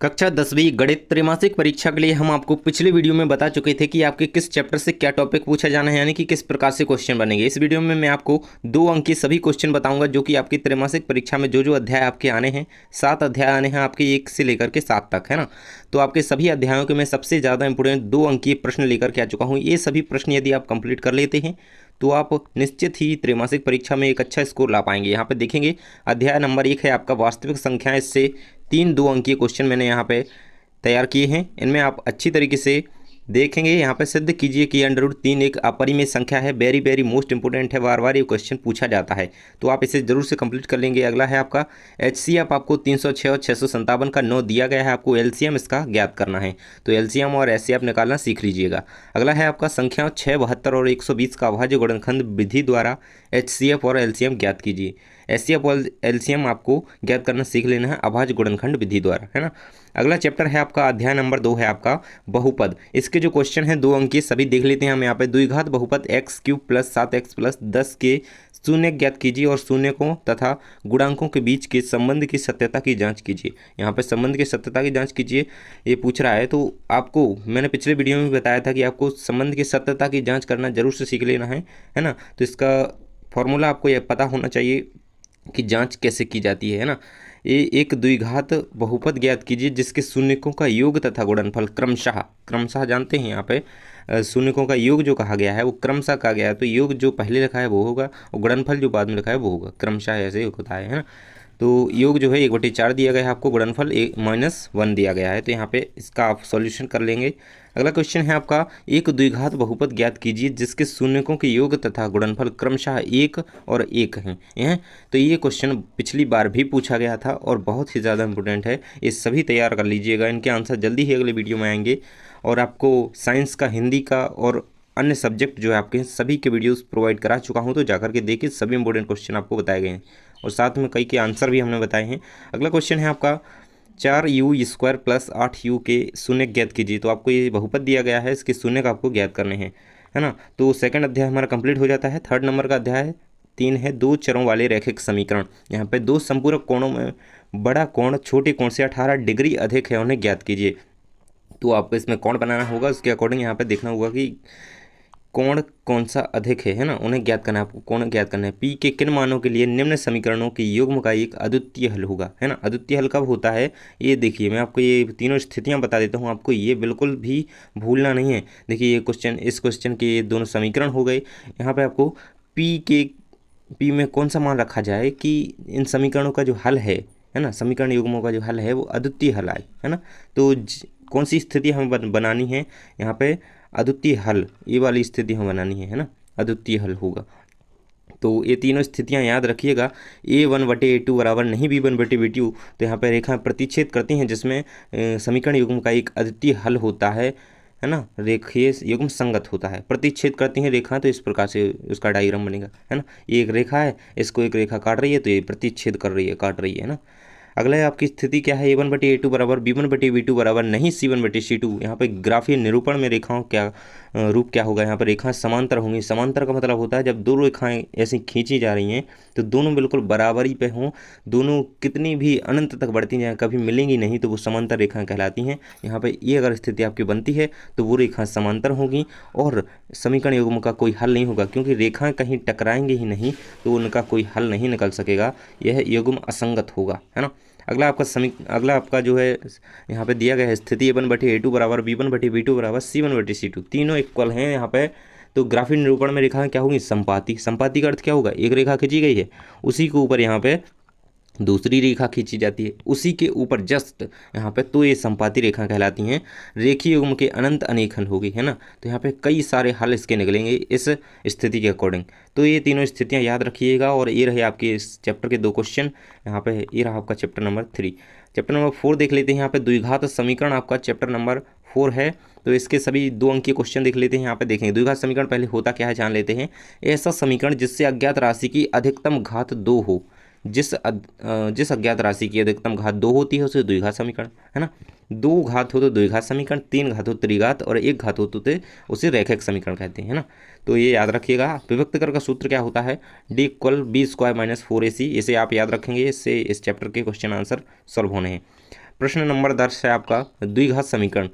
कक्षा 10वीं गणित त्रैमासिक परीक्षा के लिए हम आपको पिछले वीडियो में बता चुके थे कि आपके किस चैप्टर से क्या टॉपिक पूछा जाना है, यानी कि किस प्रकार से क्वेश्चन बनेंगे। इस वीडियो में मैं आपको 2 अंक के सभी क्वेश्चन बताऊंगा, जो कि आपकी त्रैमासिक परीक्षा में जो अध्याय आपके आने हैं, 7 अध्याय आने हैं आपके 1 से लेकर के 7 तक, है ना। तो आपके सभी अध्यायों के मैं सबसे ज़्यादा इंपॉर्टेंट 2 अंकीय प्रश्न लेकर के आ चुका हूँ। ये सभी प्रश्न यदि आप कंप्लीट कर लेते हैं तो आप निश्चित ही त्रैमासिक परीक्षा में एक अच्छा स्कोर ला पाएंगे। यहाँ पे देखेंगे अध्याय नंबर 1 है आपका वास्तविक संख्या। इससे 3 2 अंकीय क्वेश्चन मैंने यहाँ पे तैयार किए हैं। इनमें आप अच्छी तरीके से देखेंगे। यहाँ पे सिद्ध कीजिए कि √3 एक अपरिमेय संख्या है। वेरी वेरी मोस्ट इंपोर्टेंट है, बार बार ये क्वेश्चन पूछा जाता है, तो आप इसे जरूर से कंप्लीट कर लेंगे। अगला है आपका HCF, आपको 306 और 657 का 9 दिया गया है, आपको LCM इसका ज्ञात करना है, तो LCM और HCF निकालना सीख लीजिएगा। अगला है आपका संख्या 6, 72 और 120 का अभाज्य गुणनखंड विधि द्वारा HCF और LCM ज्ञात कीजिए। HCF और LCM आपको ज्ञात करना सीख लेना है अभाज्य गुणनखंड विधि द्वारा, है ना। अगला चैप्टर है आपका अध्याय नंबर 2 है आपका बहुपद। इसके जो क्वेश्चन हैं 2 अंक के सभी देख लेते हैं हम। यहाँ पे द्विघात बहुपद x³ + 7x + 10 के शून्य ज्ञात कीजिए और शून्यकों तथा गुणांकों के बीच के संबंध की सत्यता की जांच कीजिए। यहाँ पे संबंध की सत्यता की जांच कीजिए ये पूछ रहा है, तो आपको मैंने पिछले वीडियो में बताया था कि आपको संबंध की सत्यता की जाँच करना जरूर से सीख लेना है ना। तो इसका फॉर्मूला आपको यह पता होना चाहिए कि जांच कैसे की जाती है ना। ये एक द्विघात बहुपद ज्ञात कीजिए जिसके शून्यकों का योग तथा गुणनफल क्रमशः जानते हैं। यहाँ पे शून्यकों का योग जो कहा गया है वो क्रमशः कहा गया है, तो योग जो पहले लिखा है वो होगा और गुणनफल जो बाद में लिखा है वो होगा। क्रमशः ऐसे होता है ना। तो योग जो है 1/4 दिया गया है आपको, गुणनफल -1 दिया गया है, तो यहाँ पे इसका आप सॉल्यूशन कर लेंगे। अगला क्वेश्चन है आपका एक द्विघात बहुपद ज्ञात कीजिए जिसके शून्यकों के योग तथा गुणनफल क्रमशः 1 और 1 हैं। तो ये क्वेश्चन पिछली बार भी पूछा गया था और बहुत ही ज़्यादा इंपॉर्टेंट है, ये सभी तैयार कर लीजिएगा। इनके आंसर जल्दी ही अगले वीडियो में आएंगे और आपको साइंस का, हिंदी का और अन्य सब्जेक्ट जो है आपके सभी के वीडियोस प्रोवाइड करा चुका हूं, तो जाकर के देखिए, सभी इंपॉर्टेंट क्वेश्चन आपको बताए गए हैं और साथ में कई के आंसर भी हमने बताए हैं। अगला क्वेश्चन है आपका 4u² + 8u के शून्य ज्ञात कीजिए। तो आपको ये बहुपद दिया गया है, इसके शून्य का आपको ज्ञात करने हैं, है ना। तो सेकंड अध्याय हमारा कंप्लीट हो जाता है। 3rd नंबर का अध्याय 3 है 2 चरों वाले रैखिक समीकरण। यहाँ पे 2 संपूरक कोणों में बड़ा कोण छोटे कोण से 18 डिग्री अधिक है, उन्हें ज्ञात कीजिए। तो आपको इसमें कोण बनाना होगा, उसके अकॉर्डिंग यहाँ पे देखना होगा कि कोण कौन सा अधिक है ना, उन्हें ज्ञात करना है आपको। कोण ज्ञात करना है। P के किन मानों के लिए निम्न समीकरणों के युग्म का एक अद्वितीय हल होगा, है ना। अद्वितीय हल कब होता है ये देखिए, मैं आपको ये तीनों स्थितियां बता देता हूँ, आपको ये बिल्कुल भी भूलना नहीं है। देखिए ये क्वेश्चन, इस क्वेश्चन के ये दोनों समीकरण हो गए। यहाँ पे आपको P में कौन सा मान रखा जाए कि इन समीकरणों का जो हल है ना, समीकरण युग्मों का जो हल है वो अद्वितीय हल आए, है ना। तो कौन सी स्थिति हमें बनानी है यहाँ पे, अद्वितीय हल, ये वाली स्थिति हमें बनानी है ना, अद्वितीय हल होगा। तो ये तीनों स्थितियां याद रखिएगा। A1/A2 बराबर नहीं B1/B2, तो यहाँ पर रेखा प्रतिच्छेद करती हैं जिसमें समीकरण युग्म का एक अद्वितीय हल होता है ना। रेखीय युग्म संगत होता है, प्रतिच्छेद करती हैं रेखा, तो इस प्रकार से उसका डायग्राम बनेगा, है ना। ये एक रेखा है, इसको एक रेखा काट रही है, तो ये प्रतिच्छेद कर रही है, काट रही है ना। अगला है आपकी स्थिति क्या है, A1/A2 बराबर B1/B2 बराबर नहीं C1/C2। यहाँ पे ग्राफीय निरूपण में रेखाओं क्या रूप क्या होगा, यहाँ पर रेखाएं समांतर होंगी। समांतर का मतलब होता है जब दो रेखाएं ऐसी खींची जा रही हैं तो दोनों बिल्कुल बराबरी पे हों, दोनों कितनी भी अनंत तक बढ़ती जाएँ, कभी मिलेंगी नहीं, तो वो समांतर रेखाएं कहलाती हैं। यहाँ पर ये अगर स्थिति आपकी बनती है तो वो रेखाएं समांतर होंगी और समीकरण युग्म का कोई हल नहीं होगा, क्योंकि रेखाएं कहीं टकराएंगी ही नहीं, तो उनका कोई हल नहीं निकल सकेगा, यह युग्म असंगत होगा, है ना। अगला आपका जो है यहाँ पे दिया गया है स्थिति A1/A2 बराबर B1/B2 बराबर C1/C2, तीनों इक्वल हैं यहाँ पे। तो ग्राफीय निरूपण में रेखाएं क्या होगी, संपाती। संपाती का अर्थ क्या होगा, एक रेखा खींची गई है, उसी के ऊपर यहाँ पे दूसरी रेखा खींची जाती है, उसी के ऊपर जस्ट यहाँ पे, तो ये संपाती रेखा कहलाती हैं। रेखीय युग्म के अनंत अनेक हल होगी, है ना। तो यहाँ पे कई सारे हल इसके निकलेंगे इस स्थिति के अकॉर्डिंग। तो ये तीनों स्थितियाँ याद रखिएगा और ये रहे आपके इस चैप्टर के 2 क्वेश्चन। यहाँ पे ये रहा आपका चैप्टर नंबर 3। चैप्टर नंबर 4 देख लेते हैं। यहाँ पे द्विघात समीकरण आपका चैप्टर नंबर 4 है, तो इसके सभी 2 अंकीय क्वेश्चन देख लेते हैं। यहाँ पे देखेंगे द्विघात समीकरण पहले होता क्या है जान लेते हैं। ऐसा समीकरण जिससे अज्ञात राशि की अधिकतम घात 2 हो, जिस अज्ञात राशि की अधिकतम घात 2 होती है उसे द्विघात समीकरण, है ना। 2 घात हो तो द्विघात समीकरण, 3 घात हो त्रिघात और 1 घात हो तो उसे रैखिक समीकरण कहते हैं, है ना। तो ये याद रखिएगा। विभक्त कर का सूत्र क्या होता है, D = B² - 4AC। इसे आप याद रखेंगे, इससे इस चैप्टर के क्वेश्चन आंसर सॉल्व होने हैं। प्रश्न नंबर 10 है आपका द्विघात समीकरण।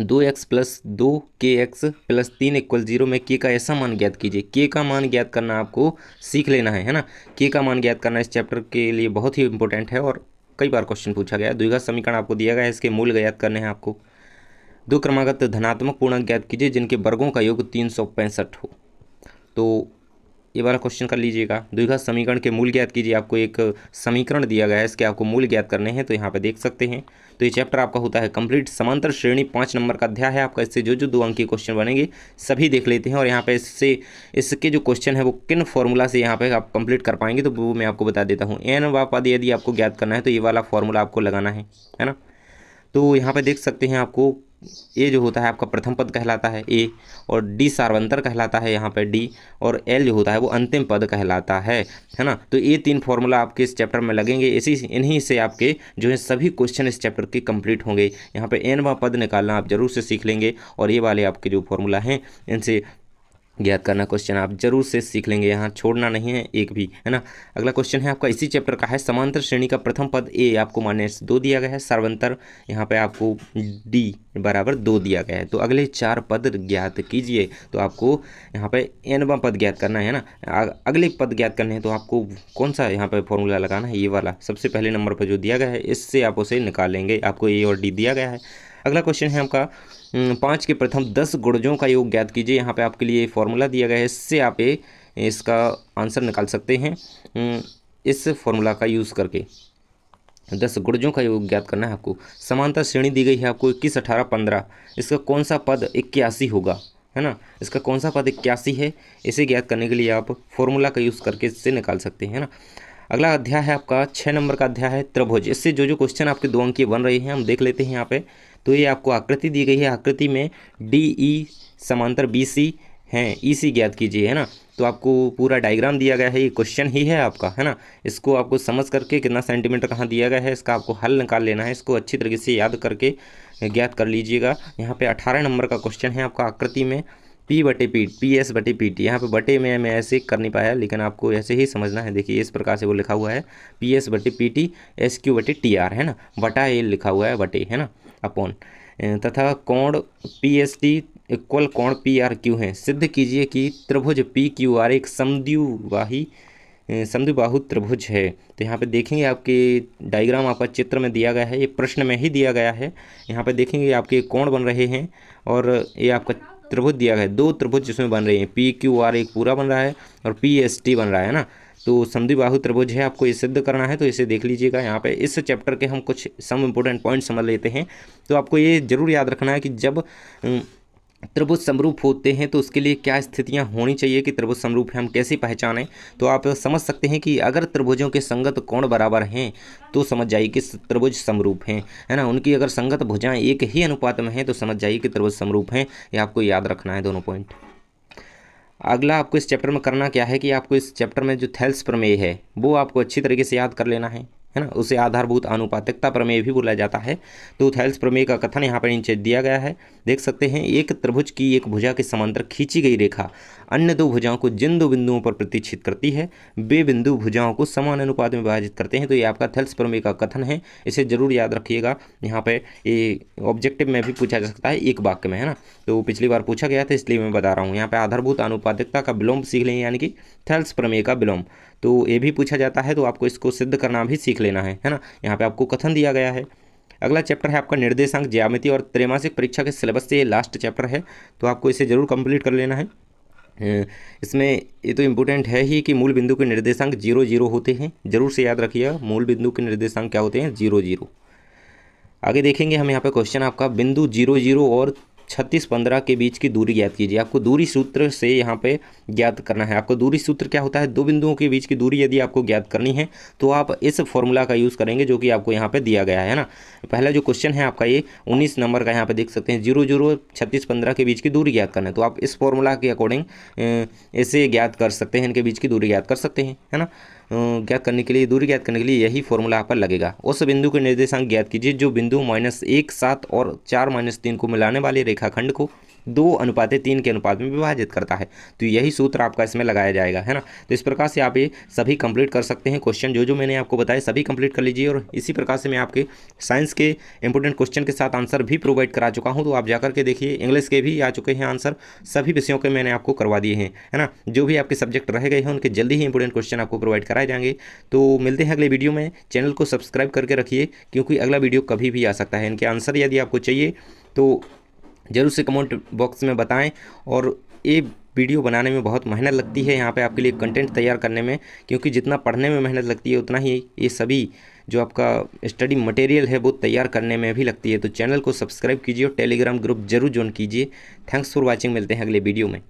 2x प्लस 2kx+3 = 0 में k का ऐसा मान ज्ञात कीजिए। k का मान ज्ञात करना आपको सीख लेना है ना। k का मान ज्ञात करना इस चैप्टर के लिए बहुत ही इंपॉर्टेंट है और कई बार क्वेश्चन पूछा गया है। द्विघात समीकरण आपको दिया गया है, इसके मूल ज्ञात करने हैं आपको। दो क्रमागत धनात्मक पूर्णांक ज्ञात कीजिए जिनके वर्गों का योग 365 हो। तो ये वाला क्वेश्चन कर लीजिएगा। द्विघात समीकरण के मूल ज्ञात कीजिए। आपको एक समीकरण दिया गया है, इसके आपको मूल ज्ञात करने हैं, तो यहाँ पे देख सकते हैं। तो ये चैप्टर आपका होता है कंप्लीट। समांतर श्रेणी 5 नंबर का अध्याय है आपका। इससे जो जो 2 अंक के क्वेश्चन बनेंगे सभी देख लेते हैं और यहाँ पे इसके जो क्वेश्चन है वो किन फॉर्मूला से यहाँ पे आप कंप्लीट कर पाएंगे तो वो मैं आपको बता देता हूँ। एन व पद यदि आपको ज्ञात करना है तो ये वाला फॉर्मूला आपको लगाना है ना। तो यहाँ पे देख सकते हैं आपको ए जो होता है आपका प्रथम पद कहलाता है ए, और डी सार्वंतर कहलाता है यहाँ पे डी, और एल जो होता है वो अंतिम पद कहलाता है ना। तो ये 3 फॉर्मूला आपके इस चैप्टर में लगेंगे। इन्हीं से आपके जो है सभी क्वेश्चन इस चैप्टर के कंप्लीट होंगे। यहाँ पे एनवां पद निकालना आप जरूर से सीख लेंगे और ये वाले आपके जो फॉर्मूला हैं इनसे ज्ञात करना क्वेश्चन आप जरूर से सीख लेंगे, यहाँ छोड़ना नहीं है एक भी, है ना। अगला क्वेश्चन है आपका इसी चैप्टर का है। समांतर श्रेणी का प्रथम पद ए आपको माइनस 2 दिया गया है, सार्वंतर यहाँ पे आपको डी बराबर 2 दिया गया है। तो अगले 4 पद ज्ञात कीजिए। तो आपको यहाँ पे एनवां पद ज्ञात करना है ना। अगले पद ज्ञात करने हैं तो आपको कौन सा यहाँ पे फॉर्मूला लगाना है, ये वाला सबसे पहले नंबर पर जो दिया गया है इससे आप उसे निकालेंगे। आपको ए और डी दिया गया है। अगला क्वेश्चन है आपका 5 के प्रथम 10 गुणजों का योग ज्ञात कीजिए। यहाँ पे आपके लिए फॉर्मूला दिया गया है, इससे आप इसका आंसर निकाल सकते हैं इस फॉर्मूला का यूज़ करके। 10 गुणजों का योग ज्ञात करना है आपको। समांतर श्रेणी दी गई है आपको 21, 18, 15। इसका कौन सा पद 81 होगा, है ना। इसका कौन सा पद 81 है, इसे ज्ञात करने के लिए आप फॉर्मूला का यूज़ करके इससे निकाल सकते हैं ना। अगला अध्याय है आपका 6 नंबर का अध्याय है त्रिभुज। इससे जो जो क्वेश्चन आपके 2 अंक के बन रहे हैं हम देख लेते हैं यहाँ पे। तो ये आपको आकृति दी गई है, आकृति में डी ई समांतर बी सी हैं, ई सी ज्ञात कीजिए, है ना। तो आपको पूरा डायग्राम दिया गया है, ये क्वेश्चन ही है आपका, है ना। इसको आपको समझ करके कितना सेंटीमीटर कहाँ दिया गया है इसका आपको हल निकाल लेना है। इसको अच्छी तरीके से याद करके ज्ञात कर लीजिएगा। यहाँ पे 18 नंबर का क्वेश्चन है आपका आकृति में पी एस बटे पी टी। यहाँ पे बटे में मैं ऐसे कर नहीं पाया, लेकिन आपको ऐसे ही समझना है। देखिए इस प्रकार से वो लिखा हुआ है पी एस बटे पी टी एस क्यू बटे टी आर, है ना। बटा ए लिखा हुआ है बटे, है ना, अपॉन, तथा कोण पी एस टी इक्वल कोण पी आर क्यू है। सिद्ध कीजिए कि त्रिभुज पी क्यू आर एक समद्विबाहु त्रिभुज है। तो यहाँ पे देखेंगे आपके डायग्राम आपका चित्र में दिया गया है, ये प्रश्न में ही दिया गया है। यहाँ पे देखेंगे आपके कोण बन रहे हैं और ये आपका त्रिभुज दिया गया है। 2 त्रिभुज जिसमें बन रहे हैं, पी क्यू आर एक पूरा बन रहा है और पी एस टी बन रहा है ना। तो समद्विबाहु त्रिभुज है, आपको ये सिद्ध करना है, तो इसे देख लीजिएगा। यहाँ पे इस चैप्टर के हम कुछ सम इम्पोर्टेंट पॉइंट समझ लेते हैं। तो आपको ये जरूर याद रखना है कि जब त्रिभुज समरूप होते हैं तो उसके लिए क्या स्थितियां होनी चाहिए कि त्रिभुज समरूप है, हम कैसे पहचानें। तो आप समझ सकते हैं कि अगर त्रिभुजों के संगत कोण बराबर हैं तो समझ जाइए कि त्रिभुज समरूप हैं, है ना। उनकी अगर संगत भुजाएं एक ही अनुपात में हैं तो समझ जाइए कि त्रिभुज समरूप हैं। ये आपको याद रखना है दोनों पॉइंट। अगला आपको इस चैप्टर में करना क्या है कि आपको इस चैप्टर में जो थेल्स प्रमेय है वो आपको अच्छी तरीके से याद कर लेना है ना। उसे आधारभूत आनुपातिकता प्रमेय भी बोला जाता है। तो थेल्स प्रमेय का कथन यहाँ पर नीचे दिया गया है, देख सकते हैं। एक त्रिभुज की एक भुजा के समांतर खींची गई रेखा अन्य 2 भुजाओं को जिन 2 बिंदुओं पर प्रतिच्छेद करती है वे बिंदु भुजाओं को समान अनुपात में विभाजित करते हैं। तो ये आपका थेल्स प्रमेय का कथन है, इसे जरूर याद रखिएगा। यहाँ पे ये ऑब्जेक्टिव में भी पूछा जा सकता है एक वाक्य में, है ना। तो पिछली बार पूछा गया था इसलिए मैं बता रहा हूँ। यहाँ पे आधारभूत आनुपातिकता का विलोम सीख लेंगे, यानी कि थेल्स प्रमेय का विलोम। तो ये भी पूछा जाता है, तो आपको इसको सिद्ध करना भी सीख लेना है ना। यहाँ पे आपको कथन दिया गया है। अगला चैप्टर है आपका निर्देशांक ज्यामिति और त्रैमासिक परीक्षा के सिलेबस से ये लास्ट चैप्टर है, तो आपको इसे जरूर कंप्लीट कर लेना है। इसमें ये तो इम्पोर्टेंट है ही कि मूल बिंदु के निर्देशांक 0, 0 होते हैं, जरूर से याद रखिएगा। मूल बिंदु के निर्देशांक क्या होते हैं, 0, 0। आगे देखेंगे हम यहाँ पे क्वेश्चन आपका बिंदु 0, 0 और 36, 15 के बीच की दूरी ज्ञात कीजिए। आपको दूरी सूत्र से यहाँ पे ज्ञात करना है। आपको दूरी सूत्र क्या होता है, 2 बिंदुओं के बीच की दूरी यदि आपको ज्ञात करनी है तो आप इस फॉर्मूला का यूज़ करेंगे जो कि आपको यहाँ पे दिया गया है ना। पहला जो क्वेश्चन है आपका ये 19 नंबर का, यहाँ पे देख सकते हैं 0, 0, 36, 15 के बीच की दूरी ज्ञात करना है। तो आप इस फॉर्मूला के अकॉर्डिंग इसे ज्ञात कर सकते हैं, इनके बीच की दूरी ज्ञात कर सकते हैं, है ना। ज्ञात करने के लिए, दूरी ज्ञात करने के लिए यही फॉर्मूला यहाँ पर लगेगा। उस बिंदु के निर्देशांक ज्ञात कीजिए जो बिंदु -1, 7 और 4, -3 को मिलाने वाले रेखाखंड को 2:3 के अनुपात में विभाजित करता है। तो यही सूत्र आपका इसमें लगाया जाएगा, है ना। तो इस प्रकार से आप ये सभी कंप्लीट कर सकते हैं। क्वेश्चन जो मैंने आपको बताया सभी कंप्लीट कर लीजिए। और इसी प्रकार से मैं आपके साइंस के इंपॉर्टेंट क्वेश्चन के साथ आंसर भी प्रोवाइड करा चुका हूँ, तो आप जाकर के देखिए। इंग्लिश के भी आ चुके हैं आंसर, सभी विषयों के मैंने आपको करवा दिए हैं, है ना। जो भी आपके सब्जेक्ट रह गए हैं उनके जल्दी ही इंपॉर्टेंट क्वेश्चन आपको प्रोवाइड कराए जाएंगे। तो मिलते हैं अगले वीडियो में। चैनल को सब्सक्राइब करके रखिए, क्योंकि अगला वीडियो कभी भी आ सकता है। इनके आंसर यदि आपको चाहिए तो जरूर से कमेंट बॉक्स में बताएं। और ये वीडियो बनाने में बहुत मेहनत लगती है यहाँ पे आपके लिए कंटेंट तैयार करने में, क्योंकि जितना पढ़ने में मेहनत लगती है उतना ही ये सभी जो आपका स्टडी मटेरियल है वो तैयार करने में भी लगती है। तो चैनल को सब्सक्राइब कीजिए और टेलीग्राम ग्रुप जरूर ज्वाइन कीजिए। Thanks for watching. मिलते हैं अगले वीडियो में।